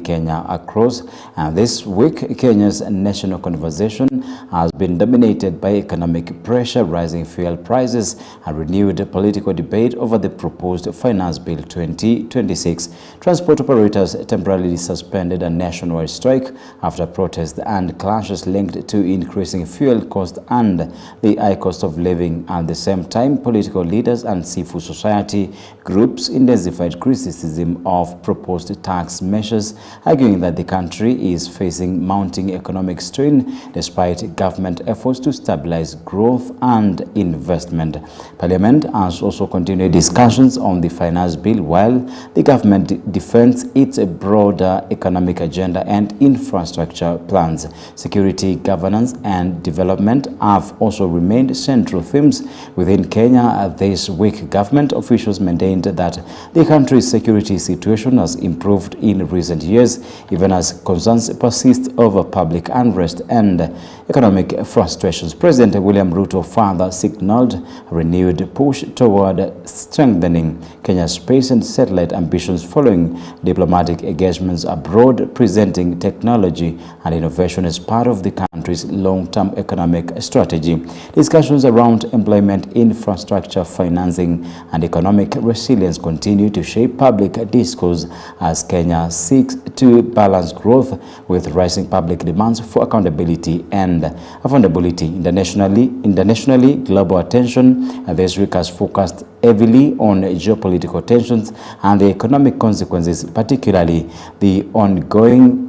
Kenya across. And this week, Kenya's national conversation has been dominated by economic pressure, rising fuel prices, and renewed political debate over the proposed Finance Bill 2026. Transport operators temporarily suspended a nationwide strike after protests and clashes linked to increasing fuel costs and the high cost of living. At the same time, political leaders and civil society groups intensified criticism of proposed tax measures, arguing that the country is facing mounting economic strain despite government efforts to stabilize growth and investment. Parliament has also continued discussions on the finance bill while the government defends its broader economic agenda and infrastructure plans. Security, governance, and development have also remained central themes within Kenya this week. Government officials maintained that the country's security situation has improved in recent years, even as concerns persist over public unrest and economic frustrations. President William Ruto further signaled a renewed push toward strengthening Kenya's space and satellite ambitions following diplomatic engagements abroad, presenting technology and innovation as part of the country's long-term economic strategy. Discussions around employment, infrastructure, financing, and economic resilience continue to shape public discourse as Kenya seeks to balance growth with rising public demands for accountability and affordability. Internationally, global attention this week has focused heavily on geopolitical tensions and the economic consequences, particularly the ongoing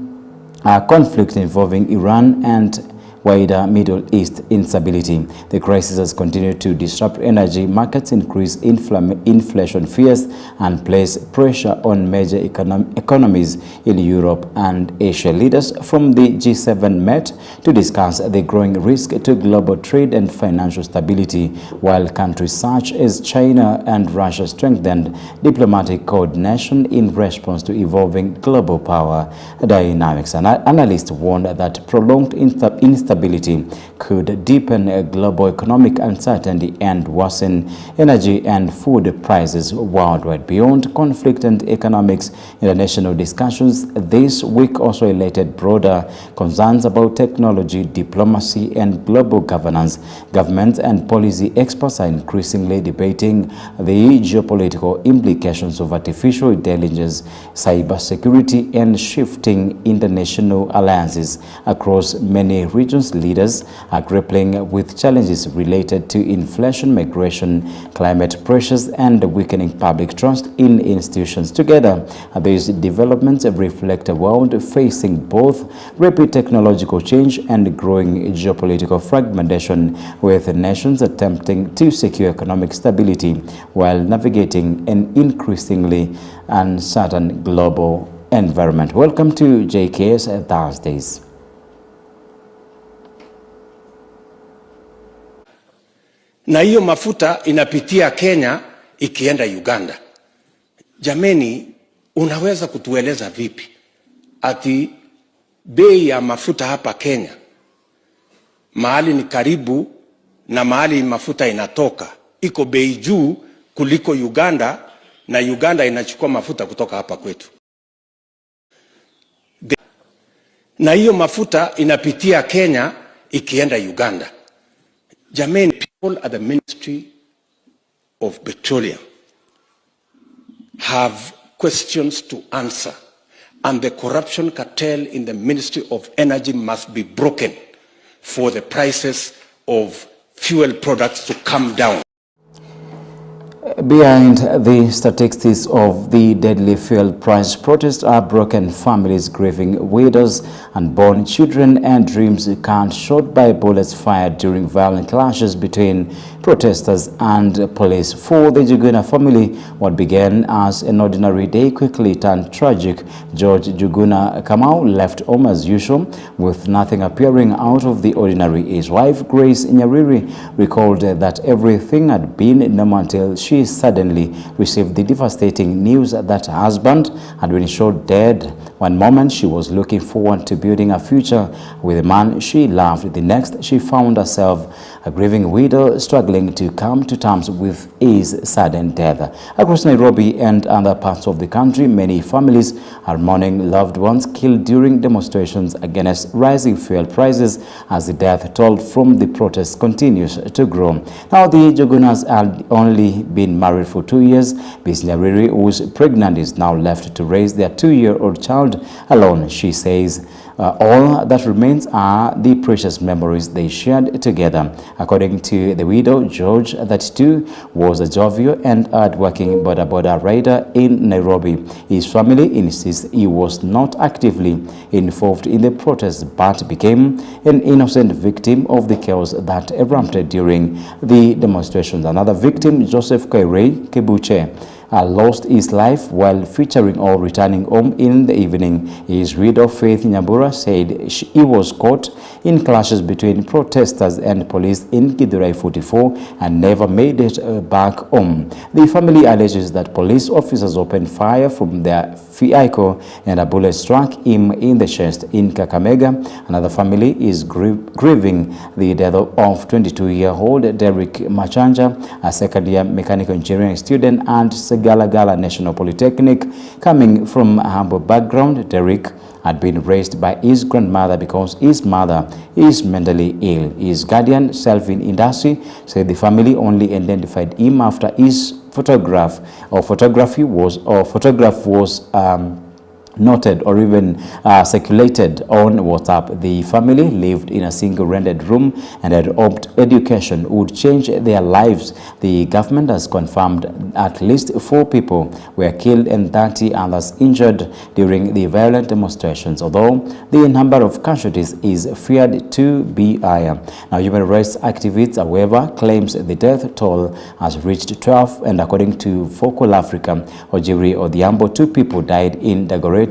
conflict involving Iran and wider Middle East instability. The crisis has continued to disrupt energy markets, increase inflation fears, and place pressure on major economies in Europe and Asia. Leaders from the G7 met to discuss the growing risk to global trade and financial stability, while countries such as China and Russia strengthened diplomatic coordination in response to evolving global power dynamics. And analysts warned that prolonged instability could deepen global economic uncertainty and worsen energy and food prices worldwide. Beyond conflict and economics, international discussions this week also highlighted broader concerns about technology, diplomacy, and global governance. Governments and policy experts are increasingly debating the geopolitical implications of artificial intelligence, cybersecurity, and shifting international alliances across many regions. Leaders are grappling with challenges related to inflation, migration, climate pressures, and weakening public trust in institutions. Together, these developments reflect a world facing both rapid technological change and growing geopolitical fragmentation, with nations attempting to secure economic stability while navigating an increasingly uncertain global environment. Welcome to JK's Thursdays. Na hiyo mafuta inapitia Kenya ikienda Uganda. Jameni, unaweza kutueleza vipi ati bei ya mafuta hapa Kenya mahali ni karibu na mahali mafuta inatoka iko bei juu kuliko Uganda, na Uganda inachukua mafuta kutoka hapa kwetu? Na hiyo mafuta inapitia Kenya ikienda Uganda. Jameni, people at the Ministry of Petroleum have questions to answer, and the corruption cartel in the Ministry of Energy must be broken for the prices of fuel products to come down. Behind the statistics of the deadly fuel price protest are broken families, grieving widows, unborn children, and dreams cut short by bullets fired during violent clashes between protesters and police. For the Juguna family, what began as an ordinary day quickly turned tragic. George Juguna Kamau left home as usual with nothing appearing out of the ordinary. His wife, Grace Nyariri, recalled that everything had been normal until she suddenly received the devastating news that her husband had been shot dead One moment she was looking forward to building a future with a man she loved. The next she found herself a grieving widow struggling to come to terms with his sudden death. Across Nairobi and other parts of the country, many families are mourning loved ones killed during demonstrations against rising fuel prices as the death toll from the protests continues to grow. Now, the Jogunas had only been married for 2 years. Miss Nyariri, who's pregnant, is now left to raise their 2-year-old child alone. She says all that remains are the precious memories they shared together. According to the widow, George, that too was a jovial and hard-working border rider in Nairobi. His family insists he was not actively involved in the protests but became an innocent victim of the chaos that erupted during the demonstrations. Another victim, Joseph Kairei Kebuche, lost his life while featuring or returning home in the evening. His widow, Faith Nyambura, said he was caught in clashes between protesters and police in Githurai 44 and never made it back home. The family alleges that police officers opened fire from their vehicle and a bullet struck him in the chest. In Kakamega, another family is grieving the death of 22-year-old Derek Machanja, a second-year mechanical engineering student and Galagala National Polytechnic. Coming from a humble background, Derek had been raised by his grandmother because his mother is mentally ill. His guardian, Selvin Indasi, said the family only identified him after his photograph was noted or even circulated on WhatsApp. The family lived in a single rented room and had hoped education would change their lives. The government has confirmed at least 4 people were killed and 30 others injured during the violent demonstrations, although the number of casualties is feared to be higher. Now, human rights activists, however, claims the death toll has reached 12, and according to Focal Africa, Ojiri Odhiambo, 2 people died in Dagoretti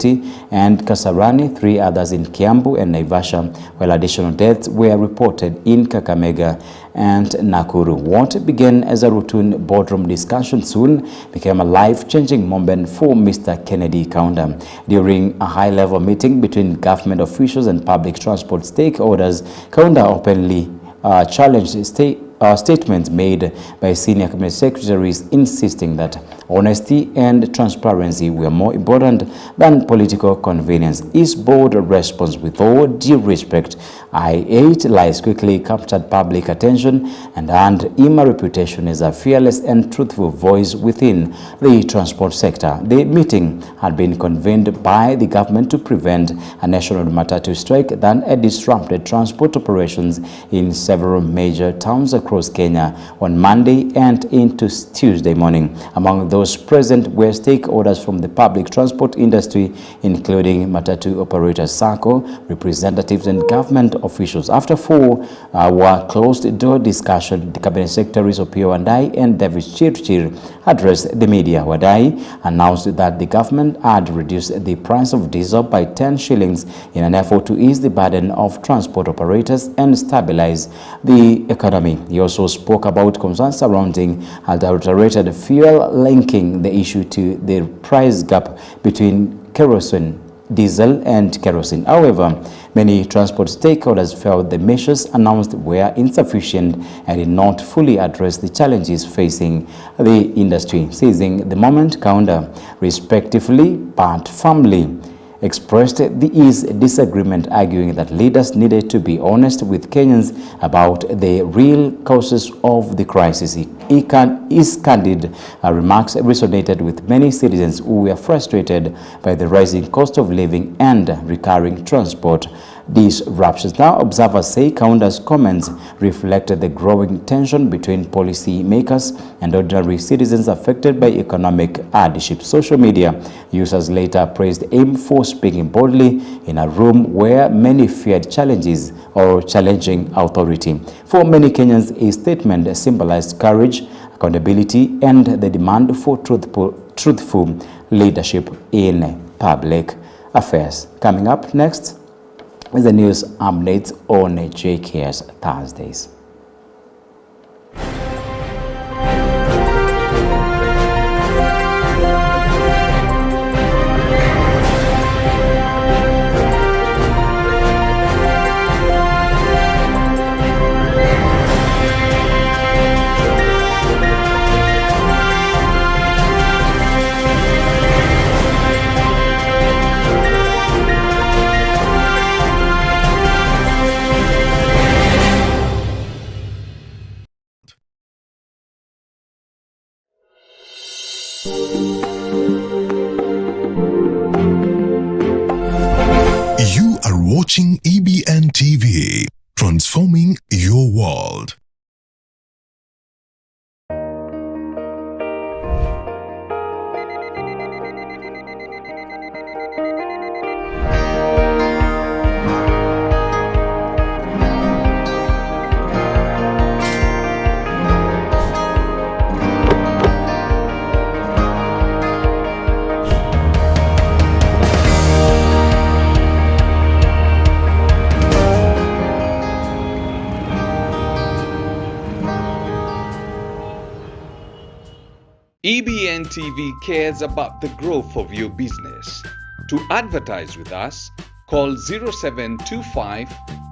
and Kasarani, 3 others in Kiambu and Naivasha, while additional deaths were reported in Kakamega and Nakuru. What began as a routine boardroom discussion soon became a life-changing moment for Mr. Kennedy Kaunda. During a high-level meeting between government officials and public transport stakeholders, Kaunda openly challenged statements made by senior cabinet secretaries insisting that honesty and transparency were more important than political convenience. His bold response, with all due respect, I hate lies, quickly captured public attention and earned him a reputation as a fearless and truthful voice within the transport sector. The meeting had been convened by the government to prevent a national matatu strike that had disrupted transport operations in several major towns across Kenya on Monday and into Tuesday morning. Among those present were stakeholders from the public transport industry, including Matatu Operators SACCO, representatives and government officials. After 4-hour closed-door discussion, the Cabinet Secretaries Opiyo Wandayi and David Chirchir addressed the media. Wandayi announced that the government had reduced the price of diesel by 10 shillings in an effort to ease the burden of transport operators and stabilize the economy. He also spoke about concerns surrounding adulterated fuel, linking the issue to the price gap between kerosene, diesel and kerosene. However, many transport stakeholders felt the measures announced were insufficient and did not fully address the challenges facing the industry. Seizing the moment, Kaunda respectively but firmly expressed his disagreement, arguing that leaders needed to be honest with Kenyans about the real causes of the crisis. His candid remarks resonated with many citizens who were frustrated by the rising cost of living and recurring transport disruptions. Now, observers say Kaunda's comments reflected the growing tension between policy makers and ordinary citizens affected by economic hardship. Social media users later praised him for speaking boldly in a room where many feared challenges or challenging authority. For many Kenyans, his statement symbolized courage, accountability, and the demand for truthful leadership in public affairs. Coming up next is the news updates on JKS Thursdays. TV, transforming your world. EBN TV cares about the growth of your business. To advertise with us, call 0725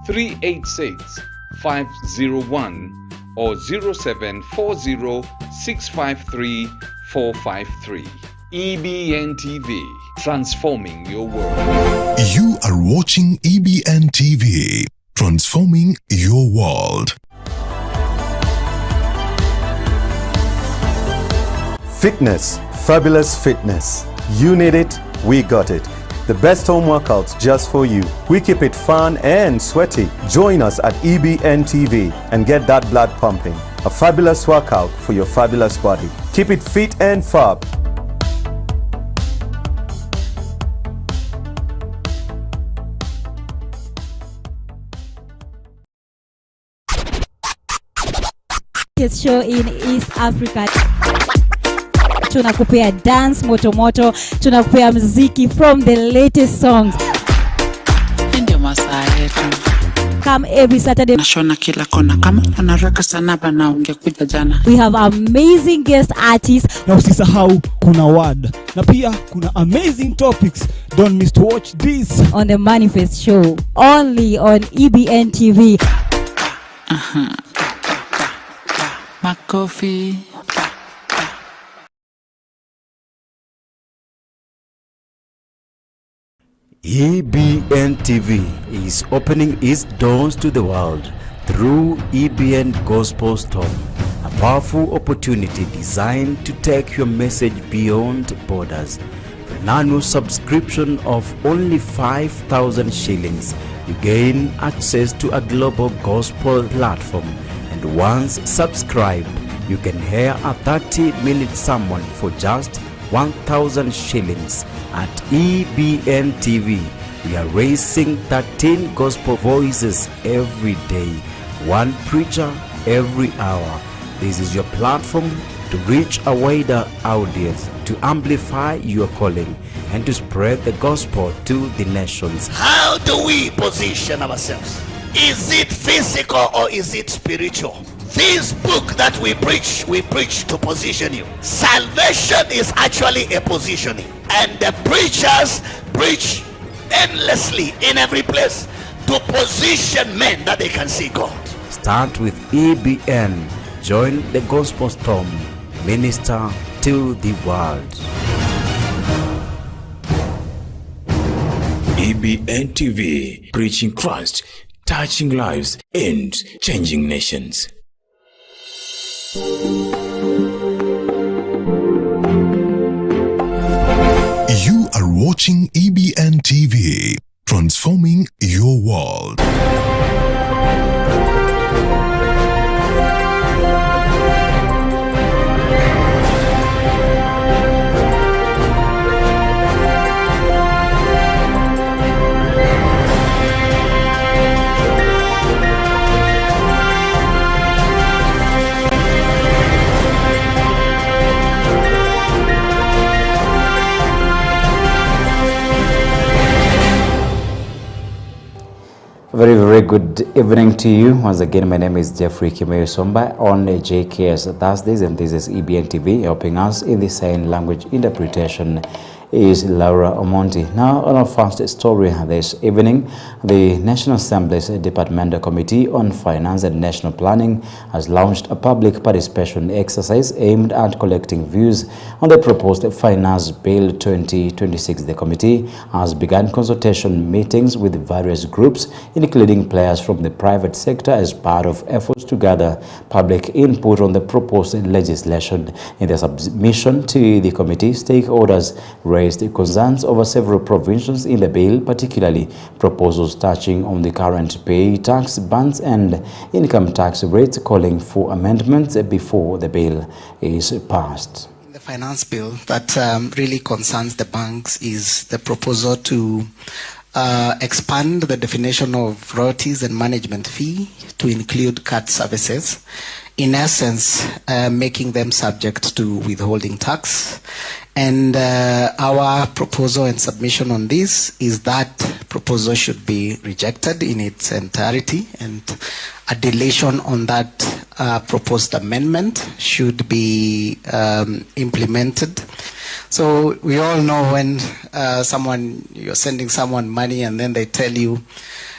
386 501 or 0740 653 453. EBN TV, transforming your world. You are watching EBN TV, transforming your world. Fitness, fabulous fitness. You need it, we got it. The best home workouts just for you. We keep it fun and sweaty. Join us at EBN TV and get that blood pumping. A fabulous workout for your fabulous body. Keep it fit and fab. Show in East Africa. Tunakupea dance moto, tunakupea muziki from the latest songs. Ndio masaa yetu. Come every Saturday. Nashona kila kona kama unaraka sana bana ungekuja jana. We have amazing guest artists. Na usisahau kuna word. Na pia kuna amazing topics. Don't miss to watch this on the Manifest Show only on EBN TV. Makofi. EBN TV is opening its doors to the world through EBN Gospel Storm, a powerful opportunity designed to take your message beyond borders. For an annual subscription of only 5,000 shillings, you gain access to a global gospel platform, and once subscribed, you can hear a 30-minute sermon for just 1,000 shillings. At EBN TV, we are raising 13 gospel voices every day, one preacher every hour. This is your platform to reach a wider audience, to amplify your calling, and to spread the gospel to the nations. How do we position ourselves? Is it physical or is it spiritual? This book that we preach to position you. Salvation is actually a positioning, and the preachers preach endlessly in every place to position men that they can see God. Start with EBN. Join the gospel storm. Minister to the world. EBN TV, preaching Christ, touching lives, and changing nations. You are watching EBN TV, transforming your world. Very good evening to you. Once again, my name is Kimaiyu Somba on JKS Thursdays, and this is EBN TV. Helping us in the sign language interpretation is Laura Omonti. Now, on our first story this evening, the National Assembly's Departmental Committee on Finance and National Planning has launched a public participation exercise aimed at collecting views on the proposed Finance Bill 2026. The committee has begun consultation meetings with various groups, including players from the private sector, as part of efforts to gather public input on the proposed legislation. In their submission to the committee, stakeholders raised concerns over several provisions in the bill, particularly proposals touching on the current pay tax bans and income tax rates, calling for amendments before the bill is passed. The finance bill that really concerns the banks is the proposal to expand the definition of royalties and management fee to include card services, in essence making them subject to withholding tax. And our proposal and submission on this is that proposal should be rejected in its entirety, and a deletion on that proposed amendment should be implemented. So we all know when you're sending someone money and then they tell you,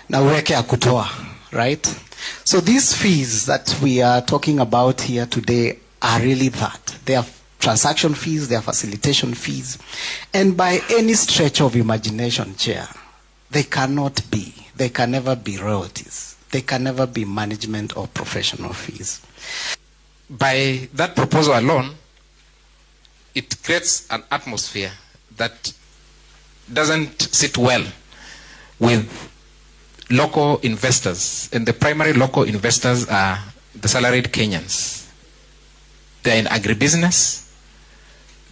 na uweke ya kutoa, right? So these fees that we are talking about here today are really that. They are transaction fees, they are facilitation fees. And by any stretch of imagination, Chair, they can never be royalties. They can never be management or professional fees. By that proposal alone, it creates an atmosphere that doesn't sit well with local investors. And the primary local investors are the salaried Kenyans. They're in agribusiness.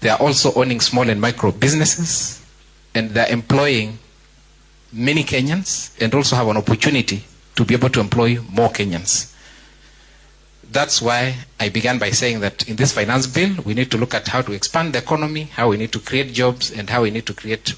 They are also owning small and micro businesses. And they're employing many Kenyans and also have an opportunity to be able to employ more Kenyans. That's why I began by saying that in this finance bill, we need to look at how to expand the economy, how we need to create jobs, and how we need to create.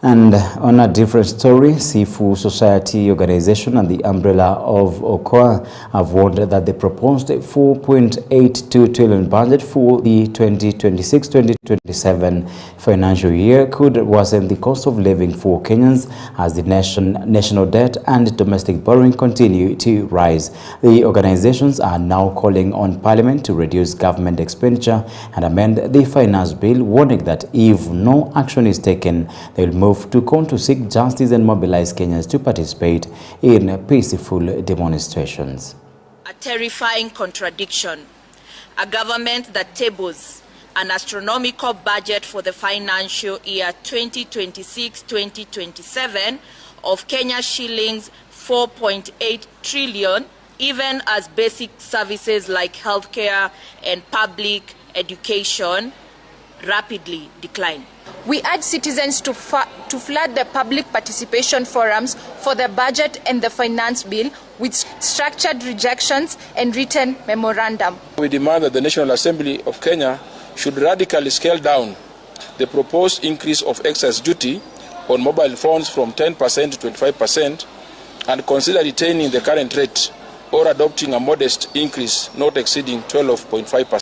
And on a different story, Seafood Society Organization and the umbrella of OKOA have warned that the proposed 4.82 trillion budget for the 2026-2027 financial year could worsen the cost of living for Kenyans as the national debt and domestic borrowing continue to rise. The organizations are now calling on Parliament to reduce government expenditure and amend the finance bill, warning that if no action is taken, they will move to court to seek justice and mobilize Kenyans to participate in peaceful demonstrations. A terrifying contradiction. A government that tables an astronomical budget for the financial year 2026-2027 of Kenya shillings 4.8 trillion, even as basic services like healthcare and public education rapidly decline. We urge citizens to flood the public participation forums for the budget and the finance bill with structured rejections and written memorandum. We demand that the National Assembly of Kenya should radically scale down the proposed increase of excise duty on mobile phones from 10% to 25% and consider retaining the current rate or adopting a modest increase not exceeding 12.5%.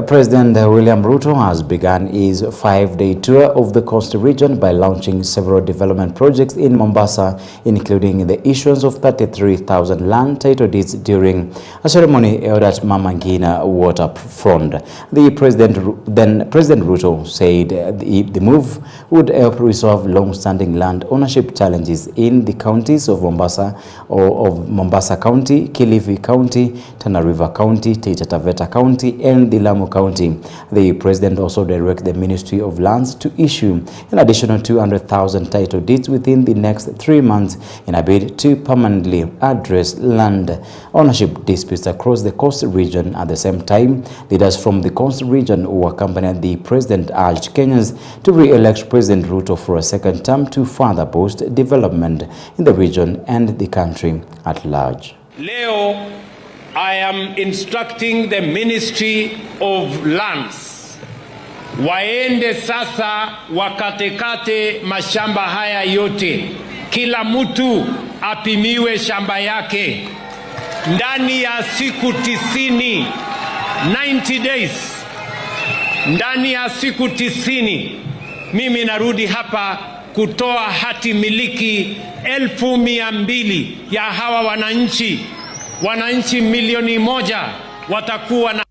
President William Ruto has begun his 5-day tour of the coast region by launching several development projects in Mombasa, including the issuance of 33,000 land title deeds during a ceremony held at Matiang'I waterfront. President Ruto said the move would help resolve long-standing land ownership challenges in the counties of Mombasa County, Kilifi County, Tana River County, Taita Taveta County, and the Lamu County. The president also directed the Ministry of Lands to issue an additional 200,000 title deeds within the next 3 months in a bid to permanently address land ownership disputes across the coast region. At the same time, leaders from the coast region who accompanied the president urged Kenyans to re-elect President Ruto for a second term to further boost development in the region and the country at large. Leo, I am instructing the Ministry of Lands waende sasa wakatekate mashamba haya yote, kila mtu apimiwe shamba yake ndani ya siku 90, 90 days. Ndani ya siku 90 mimi narudi hapa kutoa hati miliki 1,200 ya hawa wananchi 1,000,000 watakuwa na.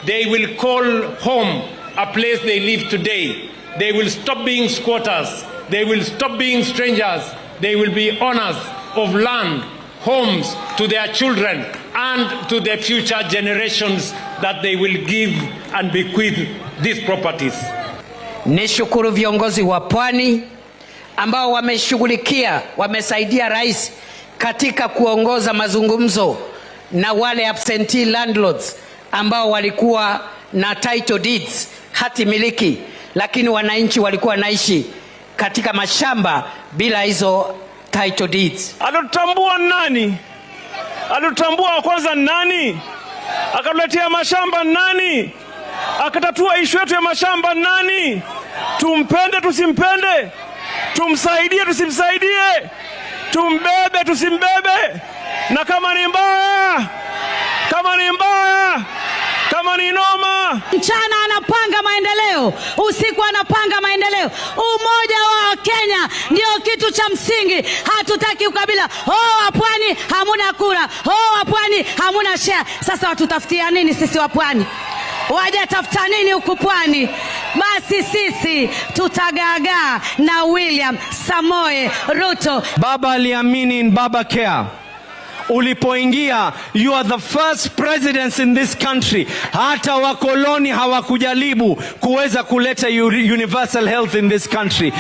They will call home a place they live today. They will stop being squatters. They will stop being strangers. They will be owners of land, homes to their children and to the future generations that they will give and bequeath these properties. Nishukuru viongozi wa Pwani ambao wamesaidia rais katika kuongoza mazungumzo na wale absentee landlords ambao walikuwa na title deeds, hati miliki, lakini wananchi walikuwa naishi katika mashamba bila hizo title deeds. Alitambua nani? Alitambua kwanza nani? Akatuletea mashamba nani? Akatatua ishu yetu ya mashamba nani? Tumpende tusimpende? Tumsaidie tusimsaidie? Tumbebe tusimbebe? Na kama ni mbaya, kama ni mbaya, kama ni noma, mchana anapanga maendeleo, usiku anapanga maendeleo. Umoja wa Kenya ndio kitu cha msingi. Hatutaki ukabila. Wa Pwani hamuna kura, wa Pwani hamuna share. Sasa watutafutia nini sisi wa Pwani? Waje tafuta nini huku Pwani? Basi sisi tutagagaa na William Samoei Ruto. Baba aliamini in Baba Care. Ulipoingia, you are the first president in this country. Hata wakoloni hawakujaribu kuweza kuleta universal health in this country.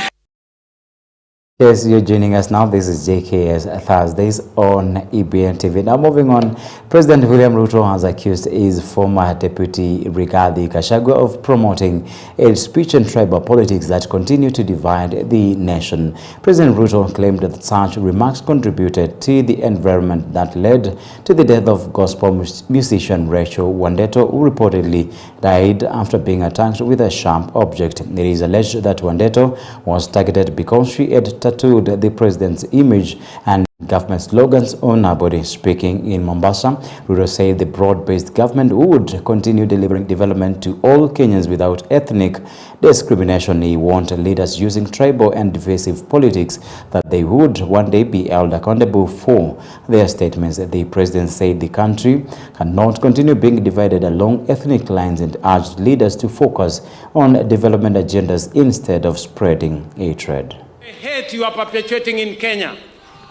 Yes, you're joining us now. This is JKS Thursdays on EBN TV. Now moving on, President William Ruto has accused his former deputy Rigathi Gachagua of promoting hate speech and tribal politics that continue to divide the nation. President Ruto claimed that such remarks contributed to the environment that led to the death of gospel musician Rachel Wandeto, who reportedly died after being attacked with a sharp object. It is alleged that Wandeto was targeted because she had tattooed the president's image and government slogans on her body. Speaking in Mombasa, Ruto said the broad-based government would continue delivering development to all Kenyans without ethnic discrimination. He warned leaders using tribal and divisive politics that they would one day be held accountable for their statements. The president said the country cannot continue being divided along ethnic lines and urged leaders to focus on development agendas instead of spreading hatred. The hate you are perpetuating in Kenya,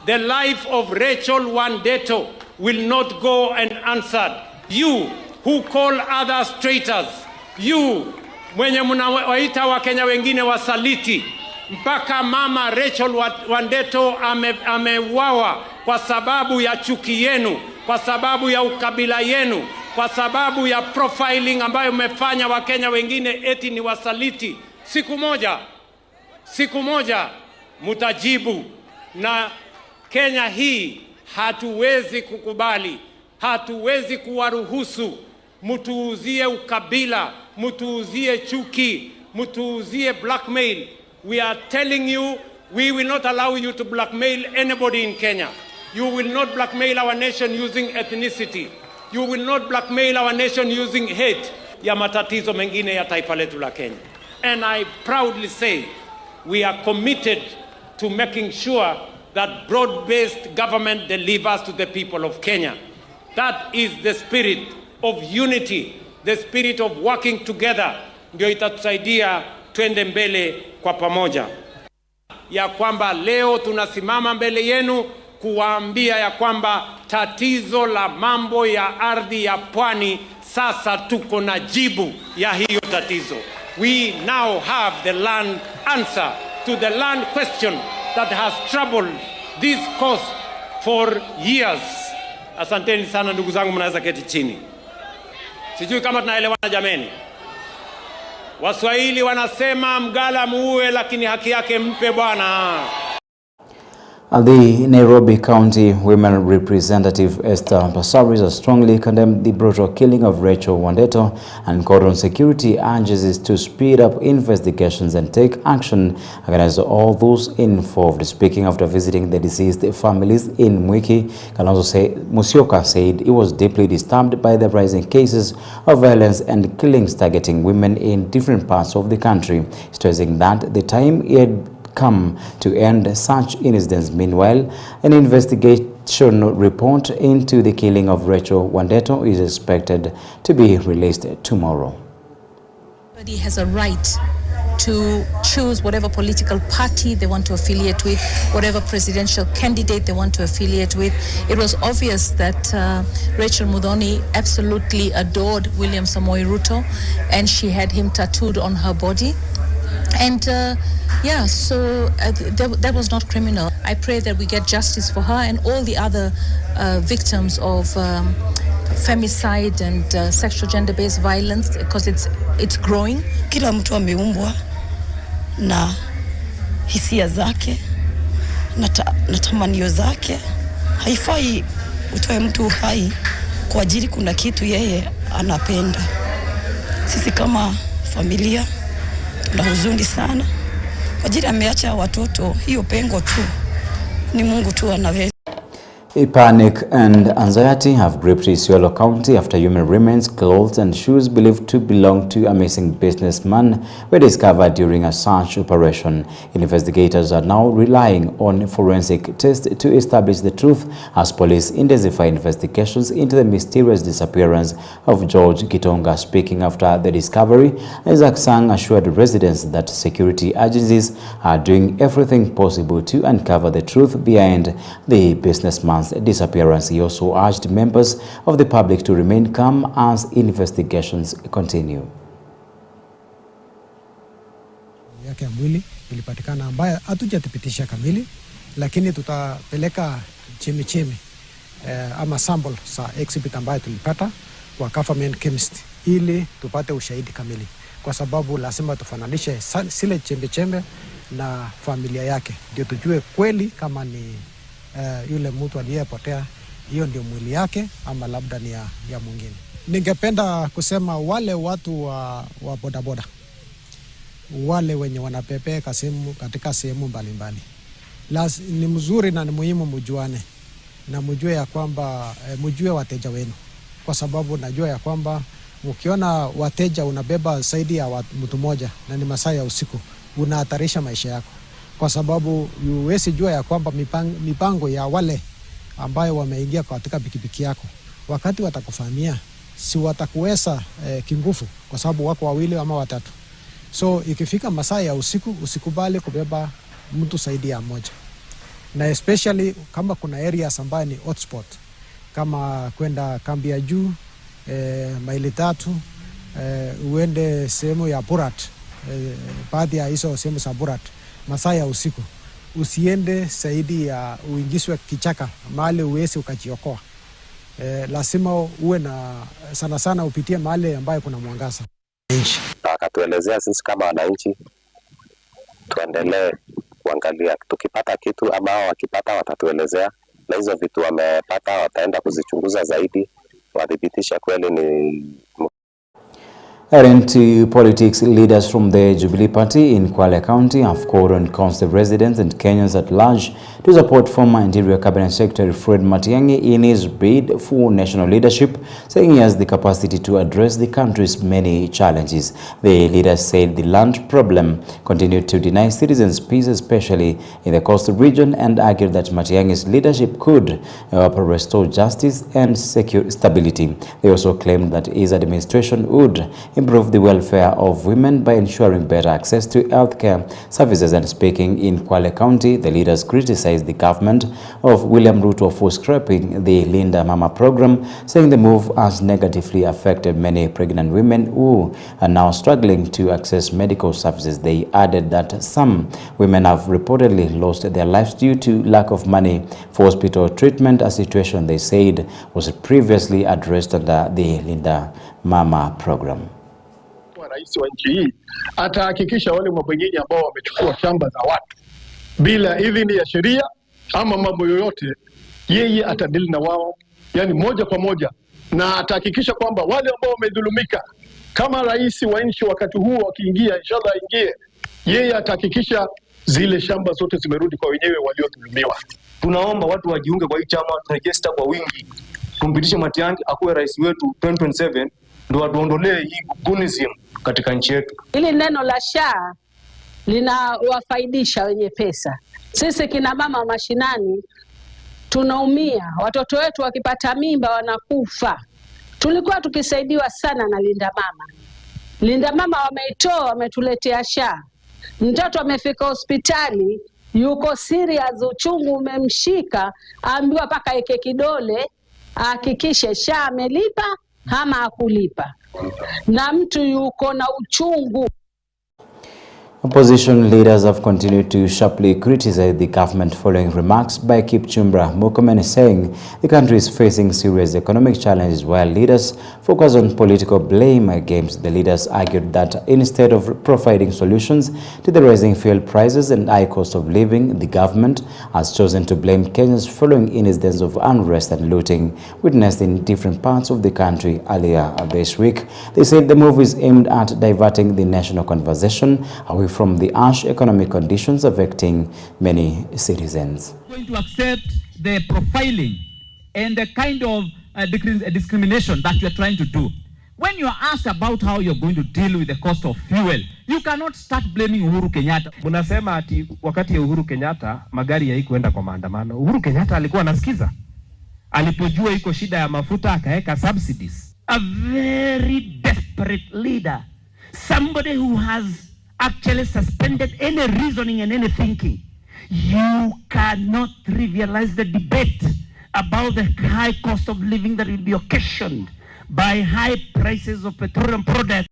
the life of Rachel Wandeto will not go unanswered. You who call others traitors, you mwenye mnawaita Wakenya wengine wasaliti, mpaka mama Rachel Wandeto ameuawa kwa sababu ya chuki yenu, kwa sababu ya ukabila yenu, kwa sababu ya profiling ambayo umefanya Wakenya wengine eti ni wasaliti. Siku moja mutajibu. Na Kenya hii hatuwezi kukubali, hatuwezi kuwaruhusu mtuuzie ukabila, mtuuzie chuki, mtuuzie blackmail. We are telling you, we will not allow you to blackmail anybody in Kenya. You will not blackmail our nation using ethnicity. You will not blackmail our nation using hate ya matatizo mengine ya taifa letu la Kenya. And I proudly say, we are committed to making sure that broad-based government delivers to the people of Kenya. That is the spirit of unity, the spirit of working together, ndio itatusaidia twende mbele kwa pamoja. Ya kwamba leo tunasimama mbele yenu kuwaambia ya kwamba tatizo la mambo ya ardhi ya Pwani, sasa tuko na jibu ya hiyo tatizo. We now have the land answer to the land question that has troubled this cause for years. Asanteni sana ndugu zangu, mnaweza keti chini. Sijui kama tunaelewana jameni. Waswahili wanasema mgala muue lakini haki yake mpe bwana. The Nairobi County Women Representative Esther Passaris has strongly condemned the brutal killing of Rachel Wandeto and called on security agencies to speed up investigations and take action against all those involved. Speaking after visiting the deceased families in Mwiki, Musyoka said he was deeply disturbed by the rising cases of violence and killings targeting women in different parts of the country, stressing that the time he had come to end such incidents. Meanwhile, an investigation report into the killing of Rachel Wandeto is expected to be released tomorrow. Everybody has a right to choose whatever political party they want to affiliate with, whatever presidential candidate they want to affiliate with. It was obvious that Rachel Muthoni absolutely adored William Samoei Ruto, and she had him tattooed on her body. And yeah, so that was not criminal. I pray that we get justice for her and all the other victims of femicide and sexual gender-based violence, because it's growing. Kila mtu ameumbwa na hisia zake na tamanio zake. Haifai utoe mtu hai kwa ajili kuna kitu yeye anapenda. Sisi kama familia tuna huzuni sana kwa ajili ameacha watoto. Hiyo pengo tu ni Mungu tu anaweza. A panic and anxiety have gripped Isiolo County after human remains, clothes and shoes believed to belong to a missing businessman were discovered during a search operation. Investigators are now relying on forensic tests to establish the truth as police intensify investigations into the mysterious disappearance of George Kitonga. Speaking after the discovery, Isaac Sang assured residents that security agencies are doing everything possible to uncover the truth behind the businessman's disappearance. He also urged members of the public to remain calm as investigations continue. Yake ya mwili ilipatikana ambayo hatujathibitisha kamili, lakini tutapeleka chemichemi ama sample za exhibit ambayo tulipata kwa government chemist ili tupate ushahidi kamili, kwa sababu lazima tufananishe zile chembe na familia yake ndio tujue kweli kama ni yule mtu aliyepotea hiyo ndio mwili yake ama labda ni ya mwingine. Ningependa kusema wale watu wa bodaboda, wale wenye wanapepeka sehemu katika sehemu mbalimbali, ni mzuri na ni muhimu mjuane na mjue ya kwamba mjue wateja wenu, kwa sababu najua ya kwamba mkiona wateja unabeba zaidi ya mtu mmoja na ni masaa ya usiku, unahatarisha maisha yako, kwa sababu huwezi jua ya kwamba mipango ya wale ambayo wameingia katika pikipiki yako wakati watakufahamia si watakuweza kinguvu, kwa sababu wako wawili ama watatu. So ikifika masaa ya usiku usikubali kubeba mtu zaidi ya mmoja, na especially kama kuna areas ambayo ni hotspot kama kwenda kambi ya juu maili 3 uende sehemu ya Burat, baadhi ya hizo sehemu za Burat masaa ya usiku usiende zaidi ya uingizwe kichaka mahali uwezi ukajiokoa. Lazima uwe na sana upitie mahali ambayo kuna mwangaza. Akatuelezea sisi kama wananchi tuendelee kuangalia, tukipata kitu ama wakipata watatuelezea, na hizo vitu wamepata wataenda kuzichunguza zaidi wadhibitisha kweli ni. Heading to politics, leaders from the Jubilee Party in Kwale County have called on Constable residents and Kenyans at large to support former Interior Cabinet Secretary Fred Matiang'I in his bid for national leadership, saying he has the capacity to address the country's many challenges. The leaders said the land problem continued to deny citizens peace, especially in the coastal region, and argued that Matiang'I's leadership could help restore justice and secure stability. They also claimed that his administration would improve the welfare of women by ensuring better access to healthcare services. And speaking in Kwale County, the leaders criticized the government of William Ruto for scrapping the Linda Mama program, saying the move has negatively affected many pregnant women who are now struggling to access medical services. They added that some women have reportedly lost their lives due to lack of money for hospital treatment, a situation they said was previously addressed under the Linda Mama program. Rais wa nchi hii atahakikisha wale mabwenyenye ambao wamechukua shamba za watu bila idhini ya sheria ama mambo yoyote, yeye atadili na wao, yani moja kwa moja, na atahakikisha kwamba wale ambao wamedhulumika, kama rais wa nchi wakati huo akiingia, inshallah ingie, yeye atahakikisha zile shamba zote zimerudi kwa wenyewe waliodhulumiwa. Tunaomba watu wajiunge kwa hii chama, register kwa wingi, tumpitishe Matiang'I akuwe rais wetu 2027, ndio atuondolee hii gunism katika nchi yetu. Hili neno la SHA linawafaidisha wenye pesa. Sisi kina mama mashinani tunaumia, watoto wetu wakipata mimba wanakufa. Tulikuwa tukisaidiwa sana na Linda Mama. Linda Mama wameitoa, wametuletea SHA. Mtoto amefika hospitali, yuko serious, uchungu umemshika, ambiwa paka eke kidole, hakikishe SHA amelipa ama hakulipa. Na mtu yuko na uchungu. Opposition leaders have continued to sharply criticize the government following remarks by Kipchumba Murkomen saying the country is facing serious economic challenges while leaders focus on political blame against. The leaders argued that instead of providing solutions to the rising fuel prices and high cost of living, the government has chosen to blame Kenyans following incidents of unrest and looting witnessed in different parts of the country earlier this week. They said the move is aimed at diverting the national conversation away from the harsh economic conditions affecting many citizens. Going to accept the profiling and the kind of discrimination that you are trying to do. When you are asked about how you're going to deal with the cost of fuel, you cannot start blaming Uhuru Kenyatta. Munasema ati wakati ya Uhuru Kenyatta magari haikuenda kwa maandamano. Uhuru Kenyatta alikuwa anasikiza. Alipojua iko shida ya mafuta akaeka subsidies. A very desperate leader. Somebody who has actually suspended any reasoning and any thinking. You cannot trivialize the debate about the high cost of living that will be occasioned by high prices of petroleum products.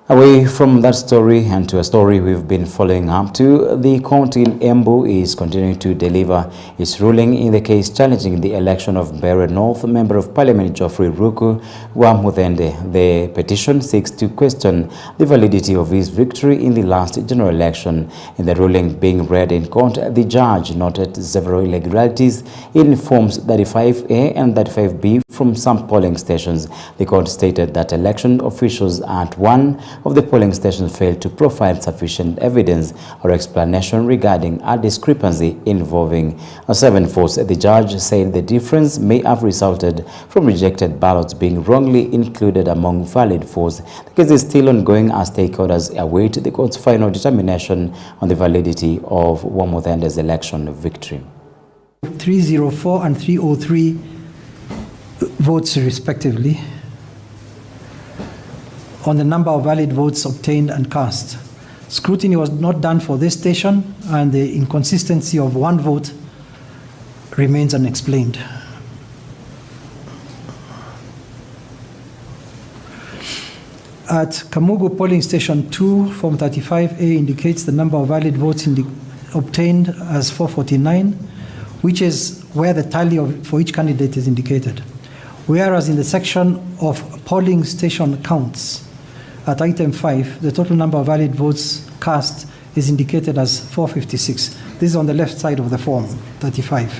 Away from that story and to a story we've been following up to, the court in Embu is continuing to deliver its ruling in the case challenging the election of Mbeere North Member of Parliament Geoffrey Ruku Wamuthende. The petition seeks to question the validity of his victory in the last general election. In the ruling being read in court, the judge noted several irregularities in Forms 35A and 35B from some polling stations. The court stated that election officials at one of the polling stations failed to provide sufficient evidence or explanation regarding a discrepancy involving 7 votes. The judge said the difference may have resulted from rejected ballots being wrongly included among valid votes. The case is still ongoing as stakeholders await the court's final determination on the validity of Wamuthende's election victory. 304 and 303 votes respectively on the number of valid votes obtained and cast. Scrutiny was not done for this station, and the inconsistency of one vote remains unexplained. At Kamugu Polling Station 2, Form 35A indicates the number of valid votes obtained as 449, which is where the tally for each candidate is indicated. Whereas in the section of polling station counts, at item 5, the total number of valid votes cast is indicated as 456. This is on the left side of the form, 35.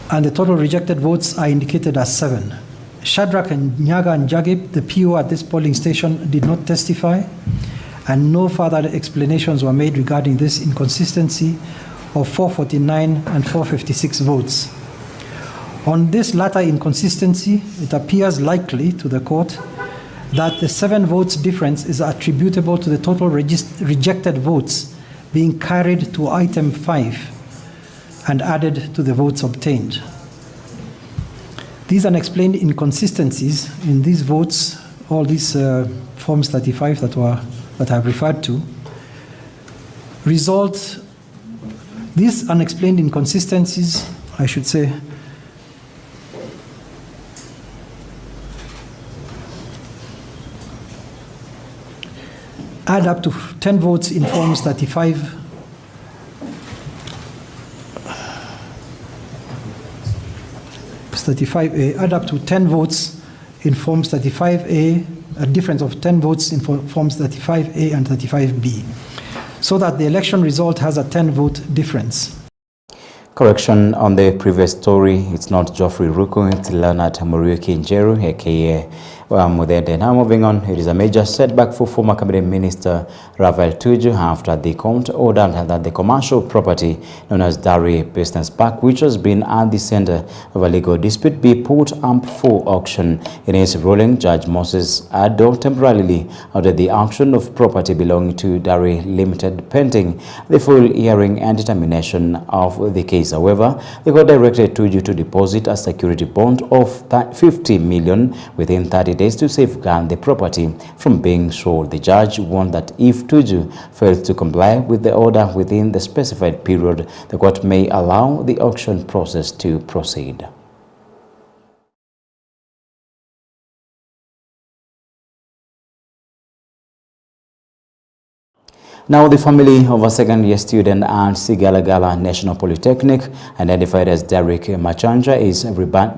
And the total rejected votes are indicated as 7. Shadrach and Nyaga and Jagib, the PO at this polling station, did not testify, and no further explanations were made regarding this inconsistency of 449 and 456 votes. On this latter inconsistency, it appears likely to the court that the 7 votes difference is attributable to the total rejected votes being carried to item 5 and added to the votes obtained. These unexplained inconsistencies in these votes, all these Forms 35 that I've referred to, these unexplained inconsistencies, I should say, add up to 10 votes in Forms 35. 35A, add up to 10 votes in Forms 35A, a difference of 10 votes in Forms 35A and 35B, so that the election result has a 10-vote difference. Correction on the previous story, it's not Geoffrey Ruku, it's Leonard Muriuki Njeru, aka Wamuthende. Now moving on, it is a major setback for former Cabinet Minister Raphael Tuju after the court ordered that the commercial property known as Dari Business Park, which has been at the center of a legal dispute, be put up for auction. In his ruling, Judge Moses Addo temporarily ordered the auction of property belonging to Dari Limited pending the full hearing and determination of the case. However, the court directed Tuju to deposit a security bond of 50 million within 30 days to safeguard the property from being sold. The judge warned that if Tuju fails to comply with the order within the specified period, the court may allow the auction process to proceed. Now, the family of a second-year student at Sigalagala National Polytechnic, identified as Derek Matiang'I, is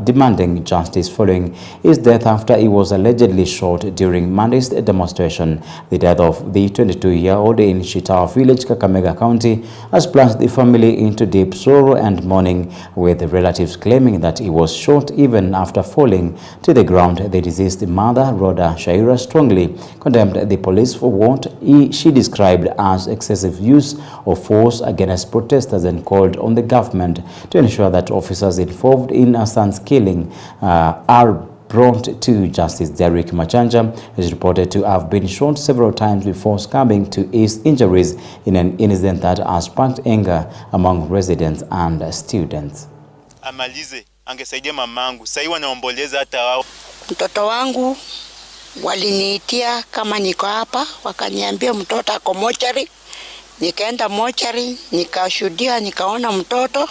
demanding justice following his death after he was allegedly shot during Monday's demonstration. The death of the 22-year-old in Shitawa village, Kakamega County, has plunged the family into deep sorrow and mourning, with relatives claiming that he was shot even after falling to the ground. The deceased mother, Rhoda Shaira, strongly condemned the police for what she described as excessive use of force against protesters and called on the government to ensure that officers involved in her son's killing are brought to justice. Derek Matiang'I is reported to have been shot several times before succumbing to his injuries in an incident that has sparked anger among residents and students. Amalize, angesaidia mamangu. Sasa wanaomboleza hata wao. Mtoto wangu waliniitia kama niko hapa, wakaniambia mtoto ako mochari. Nikaenda mochari, nikashuhudia, nikaona mtoto.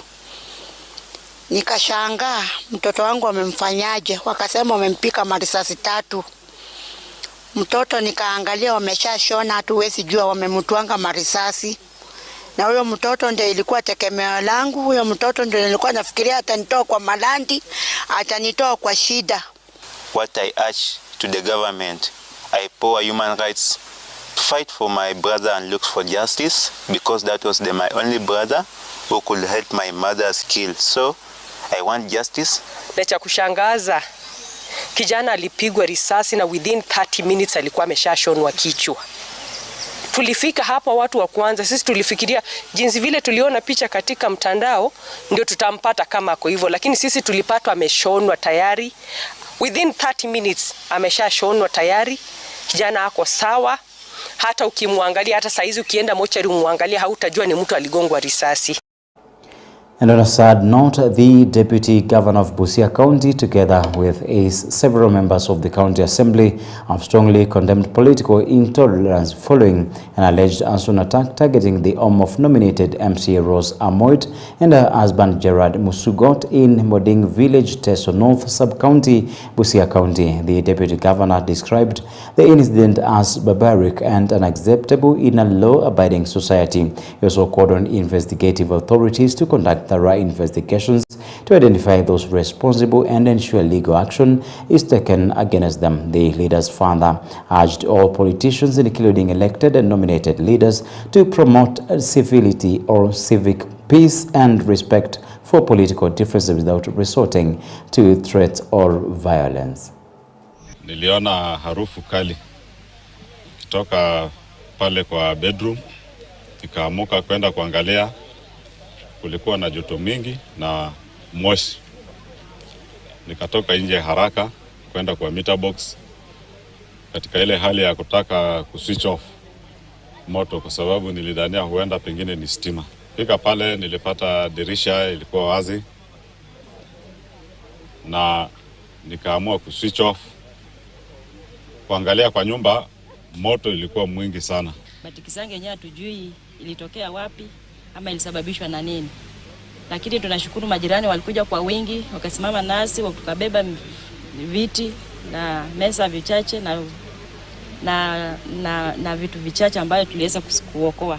Nikashangaa mtoto wangu wamemfanyaje, wakasema wamempika marisasi 3. Mtoto nikaangalia wameshashona, hatuwezi jua wamemtuanga marisasi. Na huyo mtoto ndio ilikuwa tegemeo langu, huyo mtoto ndio nilikuwa nafikiria atanitoa kwa malandi, atanitoa kwa shida. What I urge to the government, I implore human rights to fight for my brother and look for justice, because that was my only brother who could help my mother's kill. So I want justice. Na cha kushangaza, kijana alipigwa risasi na within 30 minutes alikuwa ameshashonwa kichwa. Tulifika hapa watu wa kwanza, sisi tulifikiria jinsi vile tuliona picha katika mtandao ndio tutampata kama kwa hivyo, lakini sisi tulipatwa ameshonwa tayari. Within 30 minutes ameshashonwa tayari. Kijana ako sawa. Hata ukimwangalia, hata saizi ukienda mochari umwangalia, hautajua ni mtu aligongwa risasi. And on a sad note, the Deputy Governor of Busia County, together with several members of the County Assembly, have strongly condemned political intolerance following an alleged arson attack targeting the home of nominated MCA Rose Amoit and her husband Gerard Musugot in Moding Village, Teso North Sub-County, Busia County. The Deputy Governor described the incident as barbaric and unacceptable in a law-abiding society. He also called on investigative authorities to conduct thorough investigations to identify those responsible and ensure legal action is taken against them. The leaders further urged all politicians, including elected and nominated leaders, to promote civility or civic peace and respect for political differences without resorting to threats or violence. Niliona harufu kali kutoka pale kwa bedroom, nikaamuka kwenda kuangalia. Kulikuwa na joto mingi na moshi. Nikatoka nje haraka kwenda kwa meter box katika ile hali ya kutaka kuswitch off moto, kwa sababu nilidhania huenda pengine ni stima. Fika pale nilipata dirisha ilikuwa wazi na nikaamua kuswitch off. Kuangalia kwa nyumba, moto ilikuwa mwingi sana. Batikisange yenyewe hatujui ilitokea wapi ama ilisababishwa na nini. Lakini tunashukuru majirani walikuja kwa wingi, wakasimama nasi, wakabeba viti na meza vichache na vitu vichache ambayo tuliweza kuokoa.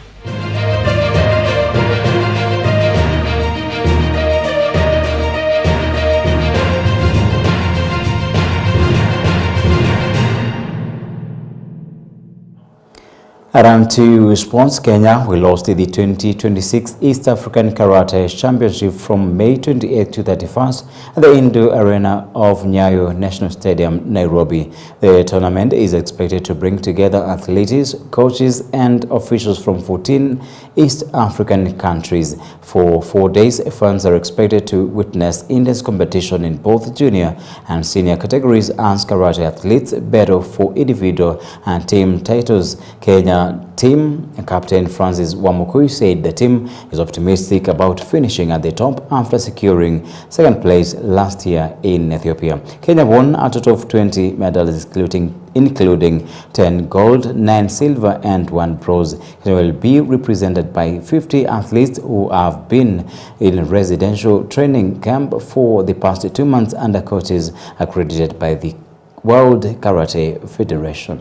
Around 2 sports, Kenya will host the 2026 East African Karate Championship from May 28th to 31st at the indoor arena of Nyayo National Stadium, Nairobi. The tournament is expected to bring together athletes, coaches, and officials from 14 East African countries. For 4 days, fans are expected to witness intense competition in both junior and senior categories as karate athletes battle for individual and team titles. Kenya team captain Francis Wamukui said the team is optimistic about finishing at the top after securing second place last year in Ethiopia. Kenya won a total of 20 medals, including 10 gold, 9 silver, and 1 bronze. It will be represented by 50 athletes who have been in residential training camp for the past 2 months under coaches accredited by the World Karate Federation.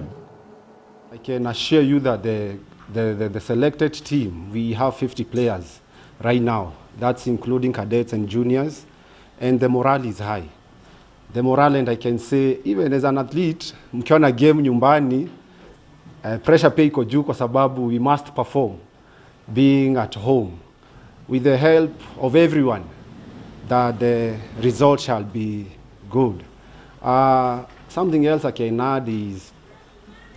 I can assure you that the the selected team, we have 50 players right now. That's including cadets and juniors, and the morale is high. The morale, and I can say, even as an athlete, mkiona game nyumbani, pressure pia iko juu kwa sababu we must perform, being at home, with the help of everyone, that the result shall be good. Something else I can add is,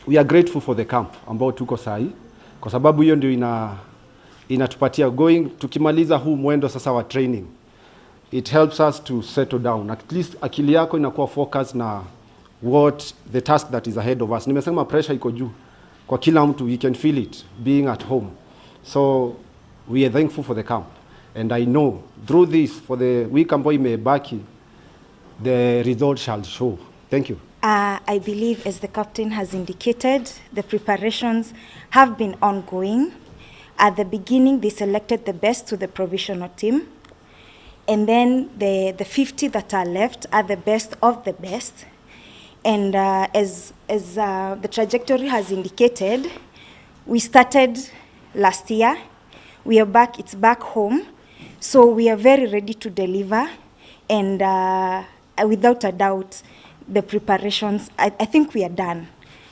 we are grateful for the camp ambao tuko sahi, kwa sababu hiyo ndio inatupatia going, tukimaliza huu mwendo sasa wa training, it helps us to settle down. At least akili yako inakuwa focus na what the task that is ahead of us. Nimesema pressure iko juu kwa kila mtu, we can feel it being at home. So we are thankful for the camp, and I know through this, for the week ambayo imebaki, the result shall show. Thank you. I believe, as the captain has indicated, the preparations have been ongoing. At the beginning, they selected the best to the provisional team. And then the 50 that are left are the best of the best. And as the trajectory has indicated, we started last year. We are back, it's back home. So we are very ready to deliver. And without a doubt, the preparations, I think we are done.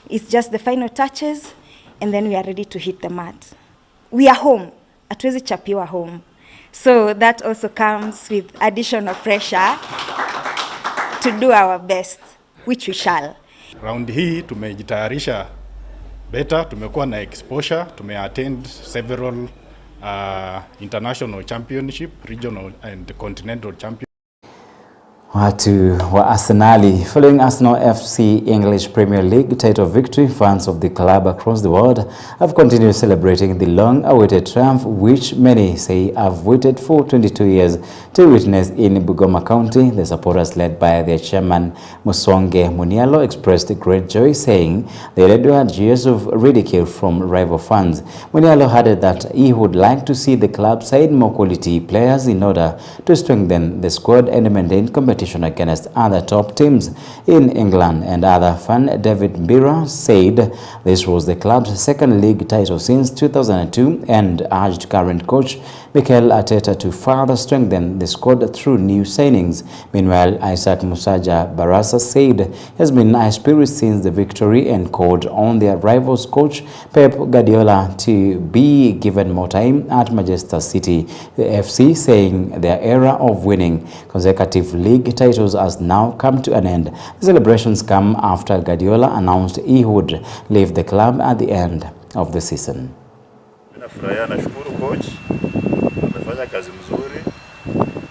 It's just the final touches, and then we are ready to hit the mat. We are home. Hatuwezi chapiwa home. So that also comes with additional pressure to do our best, which we shall. Round hii tumejitayarisha better, tumekuwa na exposure, tumeattend several international championship, regional and continental championship. Watu wa Arsenali. Following Arsenal FC English Premier League title victory, fans of the club across the world have continued celebrating the long-awaited triumph, which many say have waited for 22 years to witness in Bungoma County. The supporters, led by their chairman Musonge Munialo, expressed great joy, saying they had endured years of ridicule from rival fans. Munialo added that he would like to see the club sign more quality players in order to strengthen the squad and maintain competition against other top teams in England and other fan. David Mbira said this was the club's second league title since 2002 and urged current coach Mikel Arteta to further strengthen the squad through new signings. Meanwhile, Isaac Musaja Barasa said he has been high spirit since the victory and called on their rivals coach Pep Guardiola to be given more time at Manchester City FC, saying their era of winning consecutive league titles has now come to an end. The celebrations come after Guardiola announced he would leave the club at the end of the season. Nafurahia, nashukuru coach, amefanya kazi mzuri.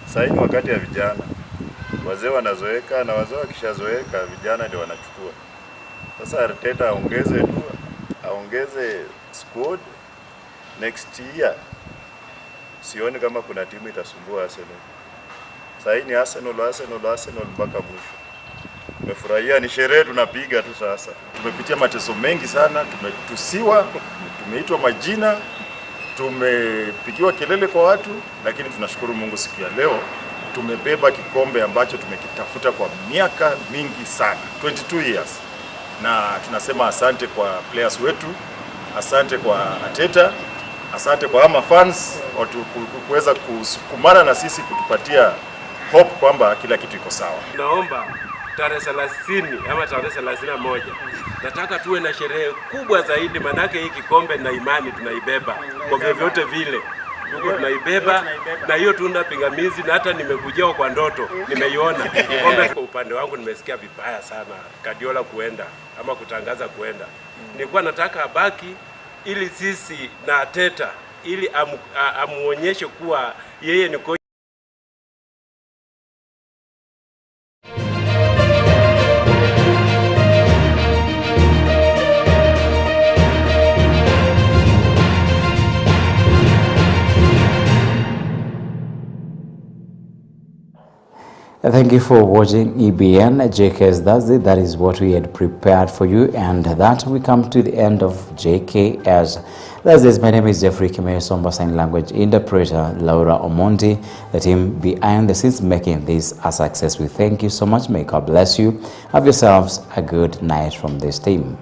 Sasa ni wakati ya vijana, wazee wanazoeka, na wazee wakishazoeka vijana ndio wanachukua. Sasa Arteta aongeze squad next year. Sioni kama kuna timu itasumbua Arsenal. Sasa ni Arsenal mpaka mwisho. Tumefurahia, ni sherehe tunapiga tu sasa. Tumepitia mateso mengi sana, tumetusiwa, tumeitwa majina, tumepigiwa kelele kwa watu, lakini tunashukuru Mungu siku ya leo tumebeba kikombe ambacho tumekitafuta kwa miaka mingi sana, 22 years. Na tunasema asante kwa players wetu, asante kwa Arteta, asante kwa ama fans watu kuweza kusukumana na sisi, kutupatia hope kwamba kila kitu iko sawa. Naomba tarehe 30 ama tarehe 31 nataka tuwe na sherehe kubwa zaidi, manake hii kikombe na imani tunaibeba kwa vyovyote vile. Tuko tunaibeba na hiyo tuna pingamizi, na hata nimekujia kwa ndoto nimeiona kikombe. Kwa upande wangu nimesikia vibaya sana Guardiola kuenda ama kutangaza kuenda. Nilikuwa nataka abaki ili sisi na Arteta ili amuonyeshe kuwa yeye ni coach. Thank you for watching EBN JK's Thursday. That is what we had prepared for you, and that we come to the end of JK's Thursdays. My name is Jeffrey Kimaiyu, Somba Sign Language interpreter Laura Omonti, the team behind the scenes making this a success. We thank you so much. May God bless you. Have yourselves a good night from this team.